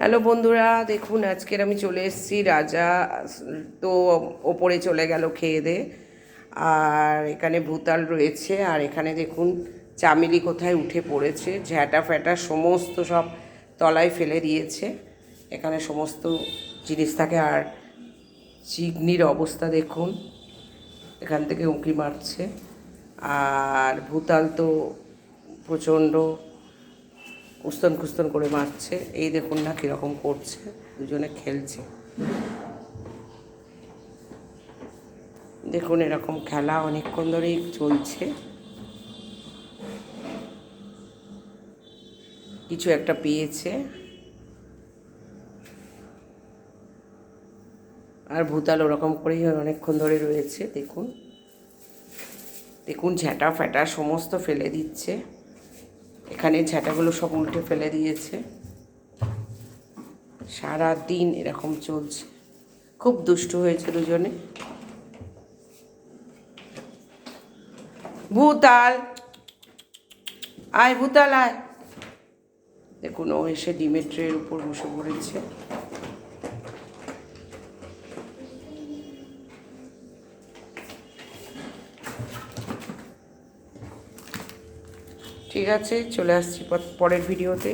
Hello বন্ধুরা, দেখুন আজকের আমি চলে এসেছি। রাজা তো ওপরে চলে গেল খেয়ে দে, আর এখানে ভূতাল রয়েছে। আর এখানে দেখুন চামেলি কোথায় উঠে পড়েছে, ঝ্যাঁটা ফ্যাটা সমস্ত সব তলায় ফেলে দিয়েছে। এখানে সমস্ত জিনিস থাকে। আর চিকনির অবস্থা দেখুন, এখান থেকে উঁকি মারছে। আর ভূতাল তো প্রচণ্ড কুস্তন কুস্তন করে মারছে। এই দেখুন না কীরকম করছে, দুজনে খেলছে। দেখুন এরকম খেলা অনেকক্ষণ ধরেই চলছে। কিছু একটা পেয়েছে, আর ভূতাল ওরকম করেই অনেকক্ষণ ধরে রয়েছে। দেখুন দেখুন ঝ্যাঁটা ফ্যাটা সমস্ত ফেলে দিচ্ছে। এখানে ঝ্যাঁটাগুলো সব উল্টে ফেলে দিয়েছে। সারা দিন এরকম চলছে। খুব দুষ্টু হয়েছে দুজনে। ভূতাল আয়, ভূতাল আয়। দেখুন ও এসে ডিমের ট্রের উপর বসে পড়েছে। ঠিক আছে, চলে আসছি পরের ভিডিওতে।